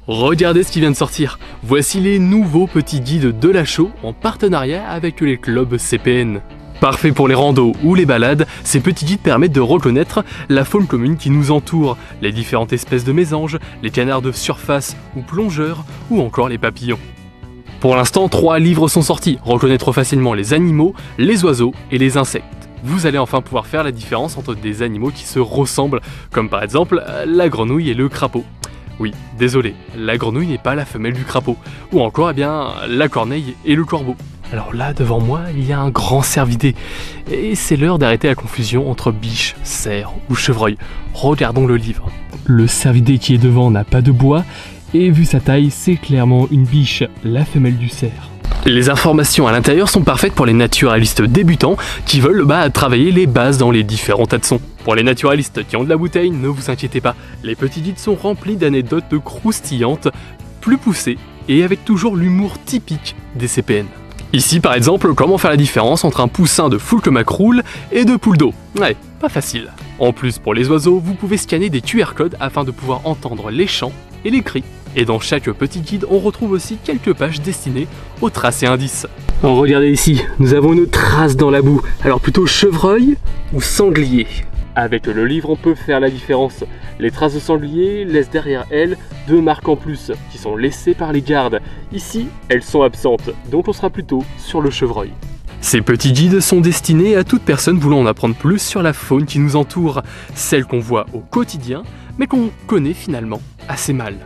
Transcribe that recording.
Regardez ce qui vient de sortir. Voici les nouveaux petits guides de la Chaux en partenariat avec les clubs CPN. Parfait pour les randos ou les balades, ces petits guides permettent de reconnaître la faune commune qui nous entoure, les différentes espèces de mésanges, les canards de surface ou plongeurs, ou encore les papillons. Pour l'instant, 3 livres sont sortis, reconnaître facilement les animaux, les oiseaux et les insectes. Vous allez enfin pouvoir faire la différence entre des animaux qui se ressemblent, comme par exemple la grenouille et le crapaud. Oui, désolé, la grenouille n'est pas la femelle du crapaud, ou encore la corneille et le corbeau. Alors là, devant moi, il y a un grand cervidé, et c'est l'heure d'arrêter la confusion entre biche, cerf ou chevreuil. Regardons le livre. Le cervidé qui est devant n'a pas de bois, et vu sa taille, c'est clairement une biche, la femelle du cerf. Les informations à l'intérieur sont parfaites pour les naturalistes débutants qui veulent travailler les bases dans les différents tas de sons. Pour les naturalistes qui ont de la bouteille, ne vous inquiétez pas, les petits guides sont remplis d'anecdotes croustillantes, plus poussées et avec toujours l'humour typique des CPN. Ici par exemple, comment faire la différence entre un poussin de foulque macroule et de poule d'eau. Ouais, pas facile. En plus, pour les oiseaux, vous pouvez scanner des QR codes afin de pouvoir entendre les chants et les cris. Et dans chaque petit guide, on retrouve aussi quelques pages destinées aux traces et indices. Alors regardez ici, nous avons une trace dans la boue. Alors plutôt chevreuil ou sanglier? Avec le livre, on peut faire la différence. Les traces de sanglier laissent derrière elles 2 marques en plus, qui sont laissées par les gardes. Ici, elles sont absentes, donc on sera plutôt sur le chevreuil. Ces petits guides sont destinés à toute personne voulant en apprendre plus sur la faune qui nous entoure, celle qu'on voit au quotidien, mais qu'on connaît finalement assez mal.